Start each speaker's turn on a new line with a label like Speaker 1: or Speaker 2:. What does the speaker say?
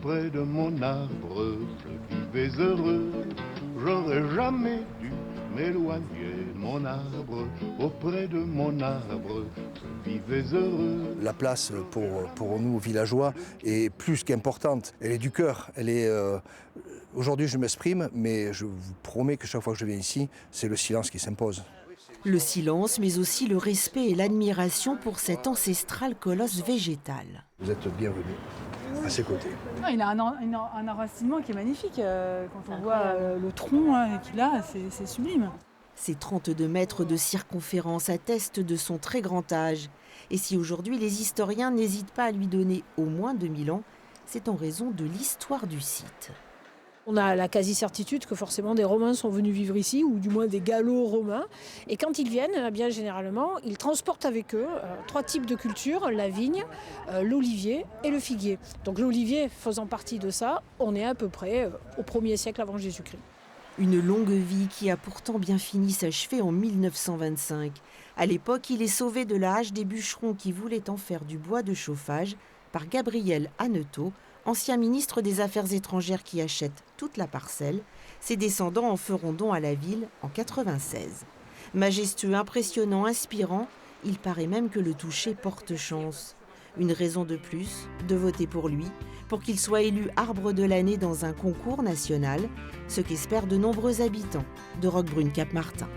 Speaker 1: auprès de mon arbre, je vivais heureux. J'aurais jamais dû m'éloigner de mon arbre, auprès de mon arbre, je vivais heureux.
Speaker 2: La place pour nous, villageois, est plus qu'importante. Elle est du cœur. Aujourd'hui, je m'exprime, mais je vous promets que chaque fois que je viens ici, c'est le silence qui s'impose.
Speaker 3: Le silence, mais aussi le respect et l'admiration pour cet ancestral colosse végétal.
Speaker 2: Vous êtes bienvenus à ses côtés.
Speaker 4: Il a un enracinement qui est magnifique. Quand on voit le tronc qu'il a, c'est sublime.
Speaker 3: Ses 32 mètres de circonférence attestent de son très grand âge. Et si aujourd'hui les historiens n'hésitent pas à lui donner au moins 2000 ans, c'est en raison de l'histoire du site.
Speaker 5: On a la quasi-certitude que forcément des Romains sont venus vivre ici, ou du moins des Gallo-Romains. Et quand ils viennent, bien généralement, ils transportent avec eux 3 types de cultures, la vigne, l'olivier et le figuier. Donc l'olivier faisant partie de ça, on est à peu près au 1er siècle avant Jésus-Christ.
Speaker 3: Une longue vie qui a pourtant bien fini s'achever en 1925. À l'époque, il est sauvé de la hache des bûcherons qui voulaient en faire du bois de chauffage par Gabriel Hannetot, ancien ministre des Affaires étrangères qui achète toute la parcelle. Ses descendants en feront don à la ville en 1996. Majestueux, impressionnant, inspirant, il paraît même que le toucher porte chance. Une raison de plus de voter pour lui, pour qu'il soit élu arbre de l'année dans un concours national, ce qu'espèrent de nombreux habitants de Roquebrune-Cap-Martin.